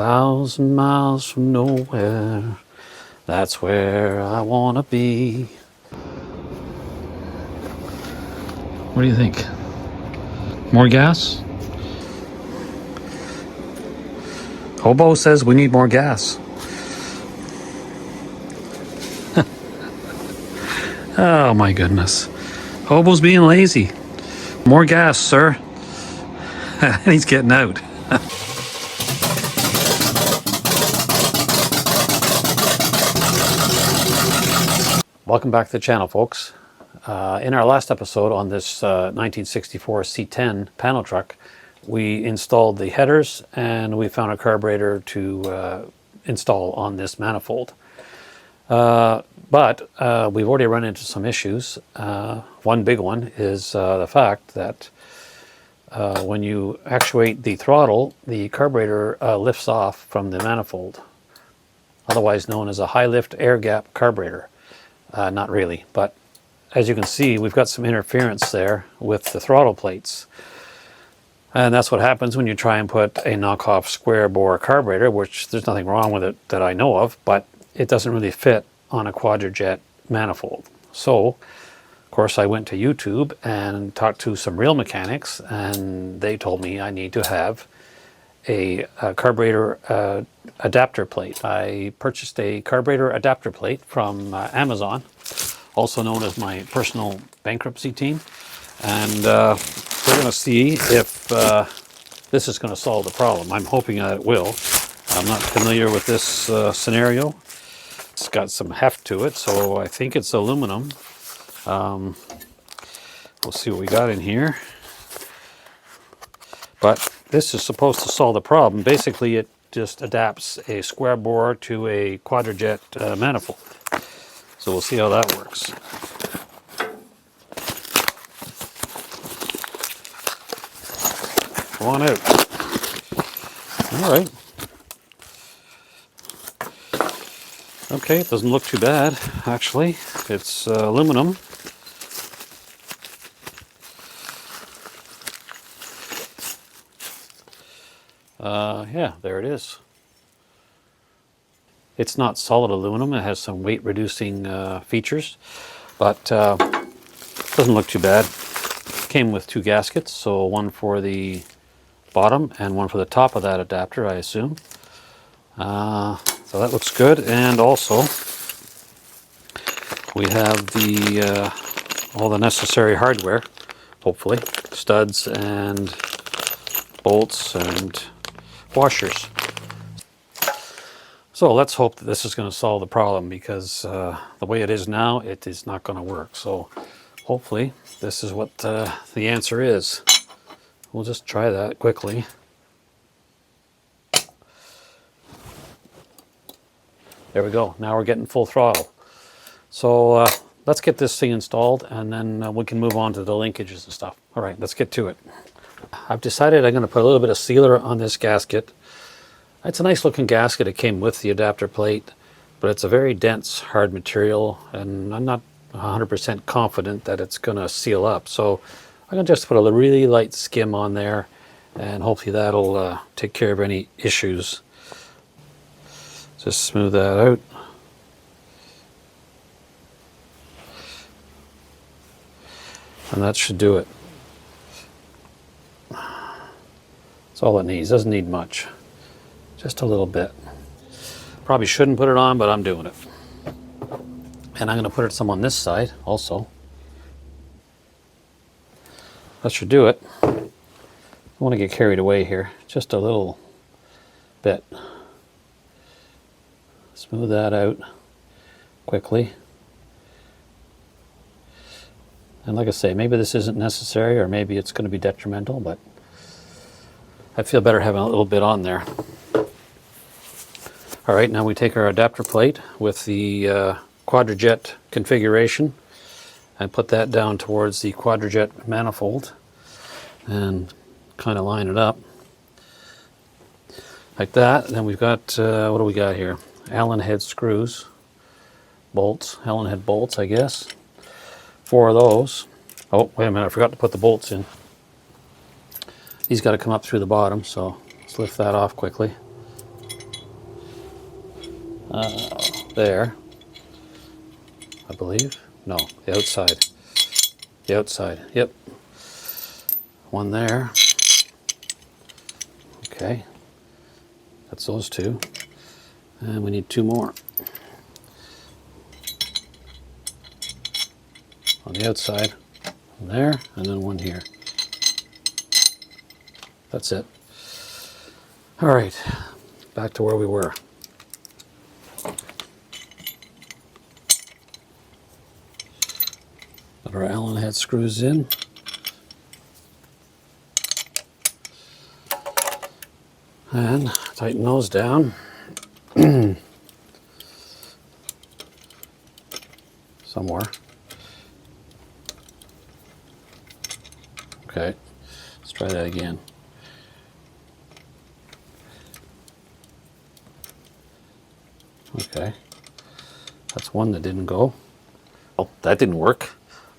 1,000 miles from nowhere, that's where I want to be. What do you think? More gas? Hobo says we need more gas. Oh my goodness. Hobo's being lazy. More gas, sir. And he's getting out. Welcome back to the channel, folks. In our last episode on this 1964 C10 panel truck, we installed the headers and we found a carburetor to install on this manifold. But we've already run into some issues. One big one is the fact that when you actuate the throttle, the carburetor lifts off from the manifold, otherwise known as a high lift air gap carburetor. Not really, but as you can see, we've got some interference there with the throttle plates. And that's what happens when you try and put a knockoff square bore carburetor, which there's nothing wrong with it that I know of, but it doesn't really fit on a Quadrajet manifold. So, of course, I went to YouTube and talked to some real mechanics, and they told me I need to have a carburetor adapter plate. I purchased a carburetor adapter plate from Amazon, also known as my personal bankruptcy team, and we're going to see if this is going to solve the problem. I'm hoping that it will. I'm not familiar with this scenario. It's got some heft to it, so I think it's aluminum. We'll see what we got in here. But this is supposed to solve the problem. Basically, it just adapts a square bore to a Quadrajet manifold. So we'll see how that works. Come on out. All right. Okay, it doesn't look too bad, actually. It's aluminum. Yeah, there it is. It's not solid aluminum. It has some weight reducing features, but doesn't look too bad. Came with two gaskets, so one for the bottom and one for the top of that adapter, I assume. So that looks good, and also we have the all the necessary hardware, hopefully, studs and bolts and washers. So let's hope that this is going to solve the problem, because the way it is now, it is not going to work. So hopefully this is what the answer is. We'll just try that quickly. There we go. Now we're getting full throttle. So let's get this thing installed, and then we can move on to the linkages and stuff. All right, let's get to it. I've decided I'm going to put a little bit of sealer on this gasket. It's a nice looking gasket. It came with the adapter plate, but it's a very dense, hard material, and I'm not 100% confident that it's going to seal up. So I'm going to just put a really light skim on there, and hopefully that'll take care of any issues. Just smooth that out. And that should do it. That's all it needs. Doesn't need much. Just a little bit. Probably shouldn't put it on, but I'm doing it. And I'm going to put some on this side also. That should do it. I don't want to get carried away here. Just a little bit. Smooth that out quickly. And like I say, maybe this isn't necessary, or maybe it's going to be detrimental, but I feel better having a little bit on there. All right, now we take our adapter plate with the Quadrajet configuration and put that down towards the Quadrajet manifold and kind of line it up like that. And then we've got, what do we got here? Allen head screws, bolts, Allen head bolts, I guess. 4 of those. Oh, wait a minute, I forgot to put the bolts in. These got to come up through the bottom, so let's lift that off quickly. there, I believe. No, the outside. The outside, yep. One there. Okay, that's those two. And we need two more. On the outside, one there, and then one here. That's it. All right, back to where we were. Got our Allen head screws in. And tighten those down. Somewhere. Okay, let's try that again. Okay, that's one that didn't go. Oh, that didn't work.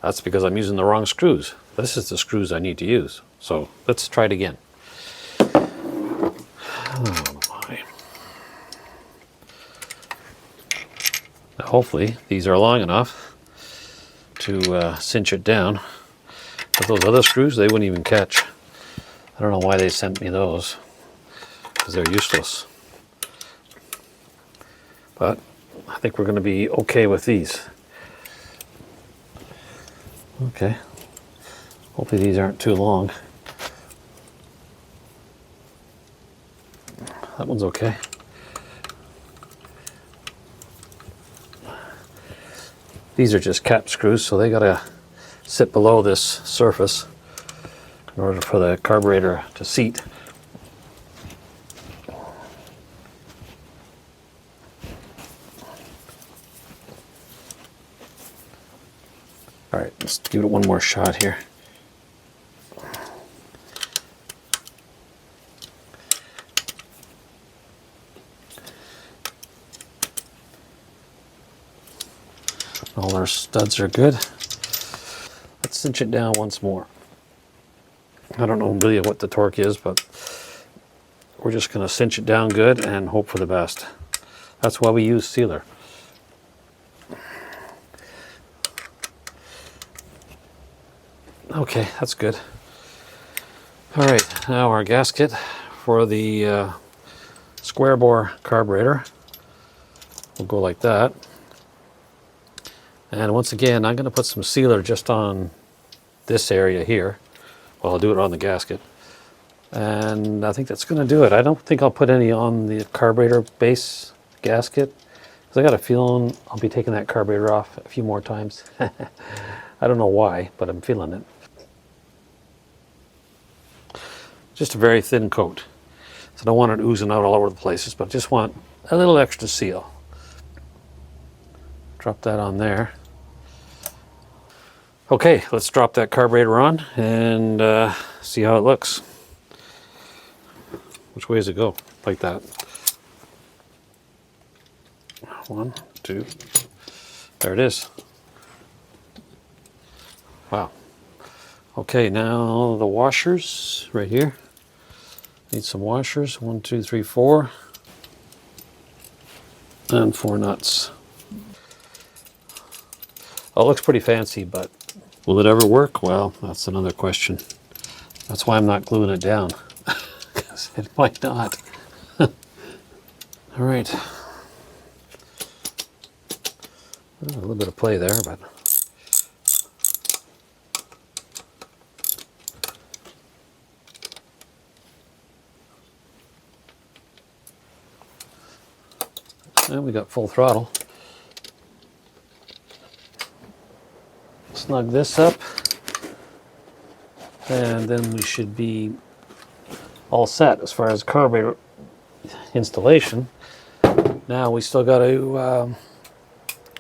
That's because I'm using the wrong screws. This is the screws I need to use. So let's try it again. Oh my. Now hopefully these are long enough to cinch it down. But those other screws, they wouldn't even catch. I don't know why they sent me those, because they're useless. But I think we're going to be okay with these. Okay. Hopefully these aren't too long. That one's okay. These are just cap screws, so they gotta sit below this surface in order for the carburetor to seat. All right, let's give it one more shot here. All our studs are good. Let's cinch it down once more. I don't know really what the torque is, but we're just going to cinch it down good and hope for the best. That's why we use sealer. Okay, that's good. All right, now our gasket for the square bore carburetor will go like that. And once again, I'm going to put some sealer just on this area here. Well, I'll do it on the gasket. And I think that's going to do it. I don't think I'll put any on the carburetor base gasket, because I got a feeling I'll be taking that carburetor off a few more times. I don't know why, but I'm feeling it. Just a very thin coat. So I don't want it oozing out all over the places, but just want a little extra seal. Drop that on there. Okay, let's drop that carburetor on and see how it looks. Which way does it go? Like that. 1, 2. There it is. Wow. Okay, now the washers right here. Need some washers. 1, 2, 3, 4. And 4 nuts. Oh, it looks pretty fancy, but will it ever work? Well, that's another question. That's why I'm not gluing it down, because it might not. All right. A little bit of play there, but and we got full throttle. Snug this up, and then we should be all set as far as carburetor installation. Now we still got to,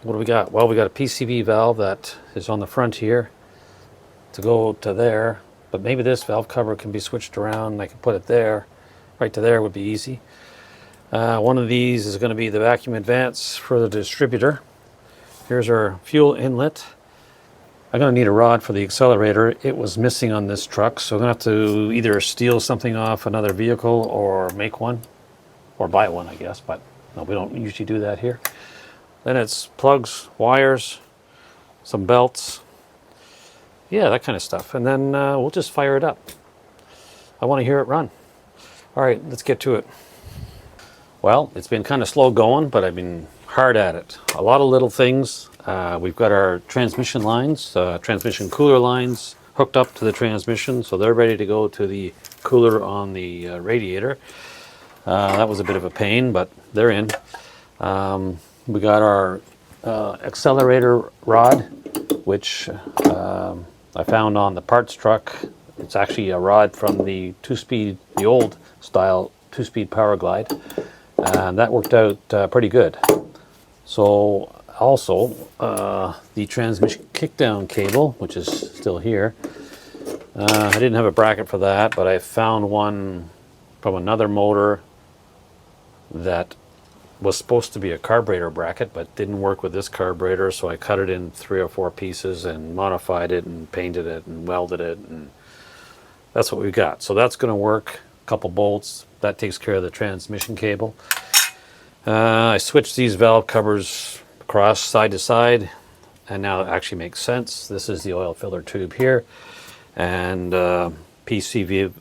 what do we got? Well, we got a PCV valve that is on the front here to go to there, but maybe this valve cover can be switched around. I can put it there. Right to there would be easy. One of these is going to be the vacuum advance for the distributor. Here's our fuel inlet. I'm going to need a rod for the accelerator. It was missing on this truck, so I'm going to have to either steal something off another vehicle or make one, or buy one, I guess. But No, we don't usually do that here. Then it's plugs, wires, some belts. Yeah, that kind of stuff. And then we'll just fire it up. I want to hear it run. All right, let's get to it. Well, it's been kind of slow going, but I've been hard at it. A lot of little things. We've got our transmission lines, transmission cooler lines hooked up to the transmission, so they're ready to go to the cooler on the radiator. That was a bit of a pain, but they're in. We got our accelerator rod, which I found on the parts truck. It's actually a rod from the two-speed, the old style two-speed Power Glide, and that worked out pretty good. So also the transmission kickdown cable, which is still here. I didn't have a bracket for that, but I found one from another motor that was supposed to be a carburetor bracket, but didn't work with this carburetor, so I cut it in 3 or 4 pieces and modified it and painted it and welded it, and that's what we got. So that's going to work. A couple bolts, that takes care of the transmission cable. I switched these valve covers across side to side, and now it actually makes sense. This is the oil filler tube here, and the PCV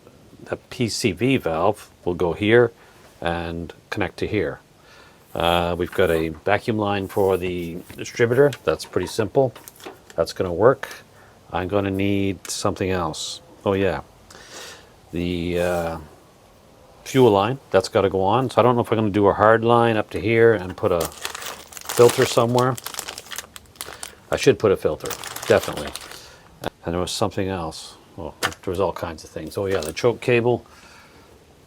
valve will go here and connect to here. We've got a vacuum line for the distributor. That's pretty simple. That's going to work. I'm going to need something else. Oh yeah, the fuel line, that's got to go on. So I don't know if I'm going to do a hard line up to here and put a filter somewhere. I should put a filter, definitely. And there was something else. Well, there was all kinds of things. Oh yeah, the choke cable.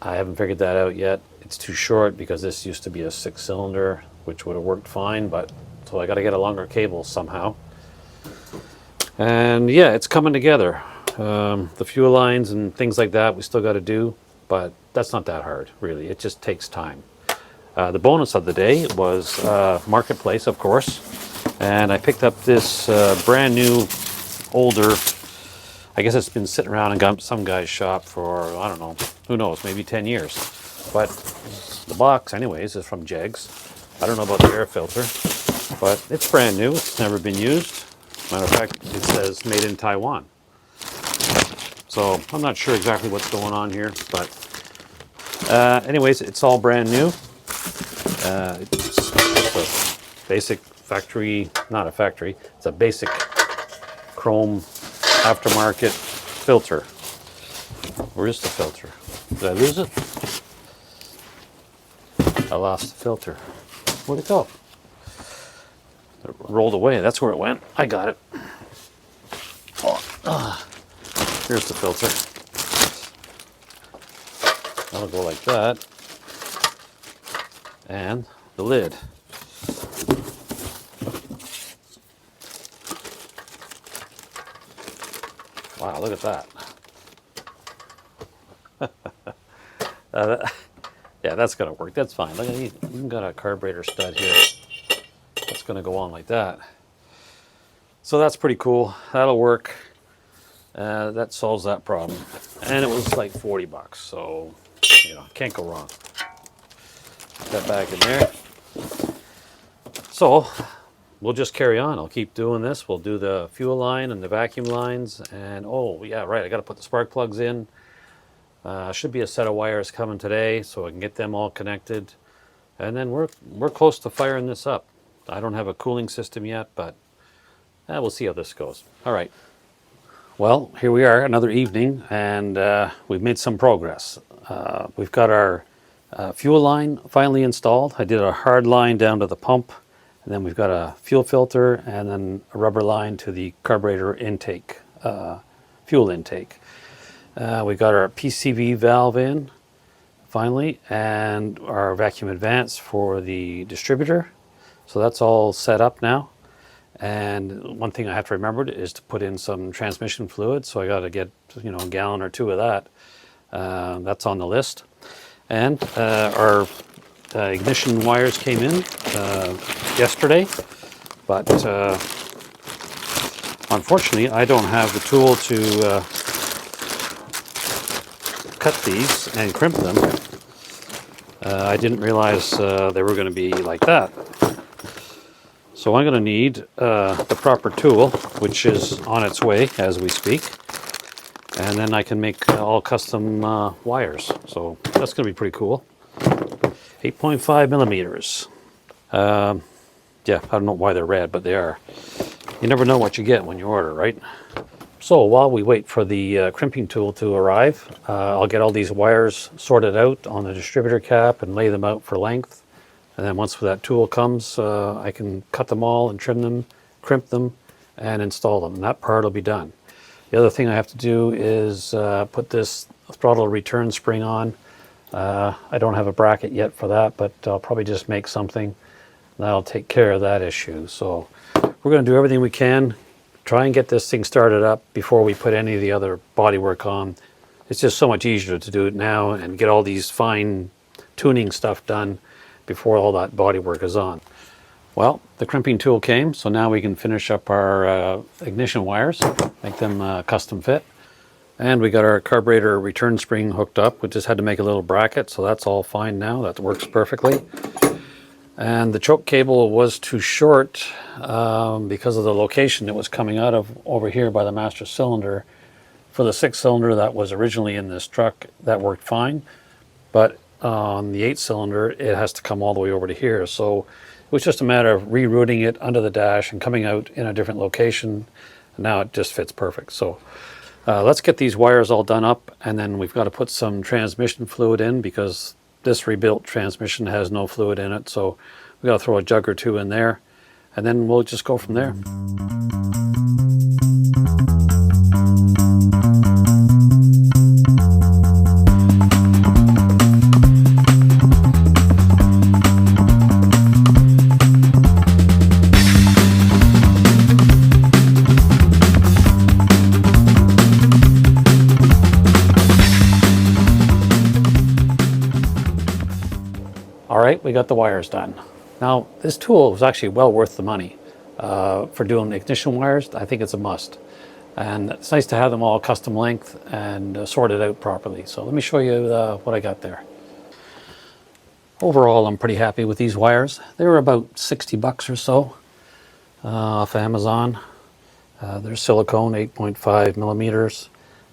I haven't figured that out yet. It's too short because this used to be a 6-cylinder, which would have worked fine, but so I got to get a longer cable somehow. And yeah, it's coming together. The fuel lines and things like that we still got to do, but that's not that hard, really. It just takes time. The bonus of the day was Marketplace, of course, and I picked up this brand new, older, I guess it's been sitting around in some guy's shop for, I don't know, who knows, maybe 10 years. But the box, anyways, is from Jegs. I don't know about the air filter, but it's brand new. It's never been used. Matter of fact, it says made in Taiwan. So I'm not sure exactly what's going on here, but anyways, it's all brand new. It's a basic factory, not a factory, it's a basic chrome aftermarket filter. Where is the filter? Did I lose it? I lost the filter. Where'd it go? It rolled away. That's where it went. I got it. Here's the filter. That'll go like that. And the lid. Wow, look at that. Yeah, that's going to work. That's fine. Look, you even got a carburetor stud here. That's going to go on like that. So that's pretty cool. That'll work. That solves that problem. And it was like 40 bucks. So, you know, can't go wrong. Put that back in there. So we'll just carry on. I'll keep doing this. We'll do the fuel line and the vacuum lines. And oh, yeah, right. I got to put the spark plugs in. Should be a set of wires coming today, so I can get them all connected. And then we're close to firing this up. I don't have a cooling system yet, but we'll see how this goes. All right. Well, here we are, another evening, and we've made some progress. We've got our fuel line finally installed. I did a hard line down to the pump, and then we've got a fuel filter, and then a rubber line to the carburetor intake, fuel intake. We got our PCV valve in, finally, and our vacuum advance for the distributor. So that's all set up now. And one thing I have to remember is to put in some transmission fluid. So I got to get, you know, a gallon or 2 of that. That's on the list. And our ignition wires came in yesterday, but unfortunately I don't have the tool to cut these and crimp them. I didn't realize they were going to be like that. So I'm going to need the proper tool, which is on its way as we speak. And then I can make all custom wires. So that's going to be pretty cool. 8.5 millimeters. Yeah, I don't know why they're red, but they are. You never know what you get when you order, right? So while we wait for the crimping tool to arrive, I'll get all these wires sorted out on the distributor cap and lay them out for length. And then once that tool comes, I can cut them all and trim them, crimp them, and install them. And that part will be done. The other thing I have to do is put this throttle return spring on. I don't have a bracket yet for that, but I'll probably just make something. That'll take care of that issue. So we're going to do everything we can, try and get this thing started up before we put any of the other bodywork on. It's just so much easier to do it now and get all these fine tuning stuff done before all that bodywork is on. Well, the crimping tool came, so now we can finish up our ignition wires, make them custom fit. And we got our carburetor return spring hooked up. We just had to make a little bracket, so that's all fine now. That works perfectly. And the choke cable was too short because of the location it was coming out of over here by the master cylinder. For the 6-cylinder that was originally in this truck, that worked fine. But on the 8-cylinder, it has to come all the way over to here. So it was just a matter of rerouting it under the dash and coming out in a different location. And now it just fits perfect. So let's get these wires all done up, and then we've got to put some transmission fluid in because this rebuilt transmission has no fluid in it, so we got to throw a jug or two in there, and then we'll just go from there. All right, we got the wires done. Now, this tool was actually well worth the money. For doing ignition wires, I think it's a must. And it's nice to have them all custom length and sorted out properly. So let me show you what I got there. Overall, I'm pretty happy with these wires. They were about 60 bucks or so off Amazon. They're silicone, 8.5 millimeters.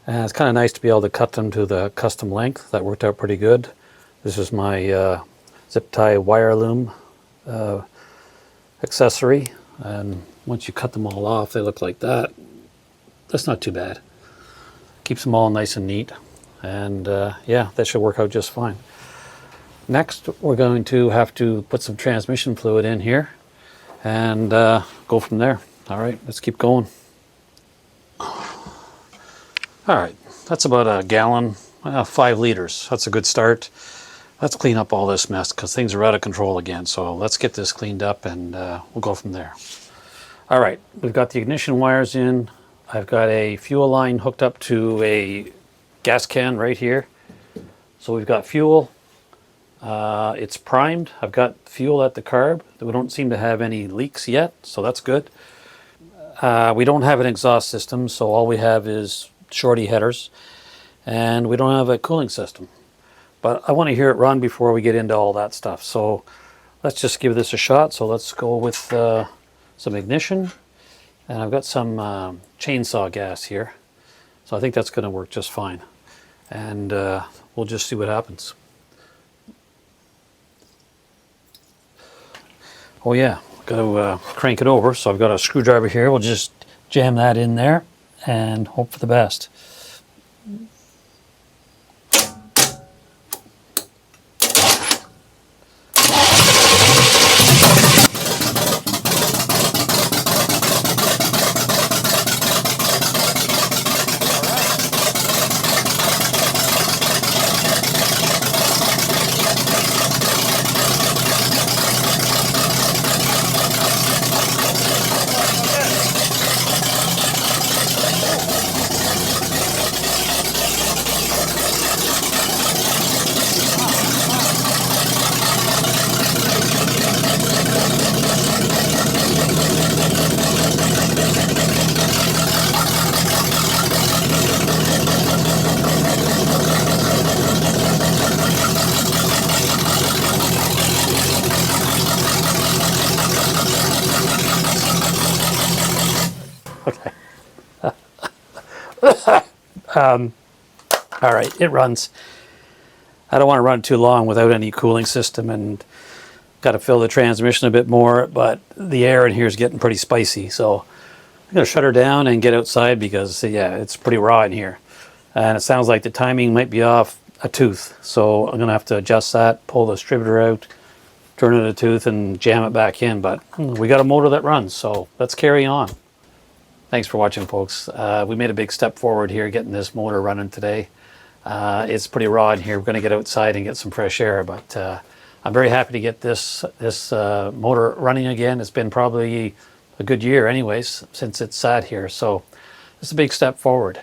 And it's kind of nice to be able to cut them to the custom length. That worked out pretty good. This is my zip tie wire loom accessory, and once you cut them all off they look like that. That's not too bad. Keeps them all nice and neat, and yeah, that should work out just fine. Next we're going to have to put some transmission fluid in here and go from there. All right, let's keep going. All right, that's about a gallon, 5 liters. That's a good start. Let's clean up all this mess because things are out of control again. So let's get this cleaned up and we'll go from there. All right, we've got the ignition wires in. I've got a fuel line hooked up to a gas can right here. So we've got fuel. It's primed. I've got fuel at the carb. We don't seem to have any leaks yet, so that's good. We don't have an exhaust system, so all we have is shorty headers. And we don't have a cooling system. But I want to hear it run before we get into all that stuff. So let's just give this a shot. So let's go with some ignition. And I've got some chainsaw gas here. So I think that's going to work just fine. And we'll just see what happens. Oh yeah, got to crank it over. So I've got a screwdriver here. We'll just jam that in there and hope for the best. Okay. All right, it runs. I don't want to run too long without any cooling system, and got to fill the transmission a bit more, but the air in here is getting pretty spicy, so I'm going to shut her down and get outside because, yeah, it's pretty raw in here. And it sounds like the timing might be off a tooth, so I'm going to have to adjust that, pull the distributor out, turn it a tooth, and jam it back in. But we got a motor that runs, so let's carry on. Thanks for watching, folks. We made a big step forward here getting this motor running today. It's pretty raw in here. We're going to get outside and get some fresh air, but I'm very happy to get this motor running again. It's been probably a good year anyways since it's sat here, so it's a big step forward.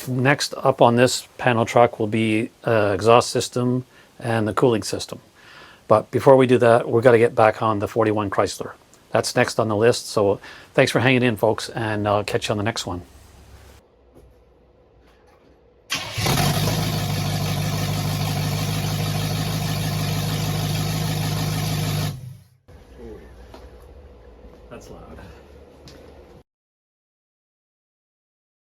Next up on this panel truck will be exhaust system and the cooling system. But before we do that, we've got to get back on the 41 Chrysler. That's next on the list, so thanks for hanging in, folks, and I'll catch you on the next one. That's loud.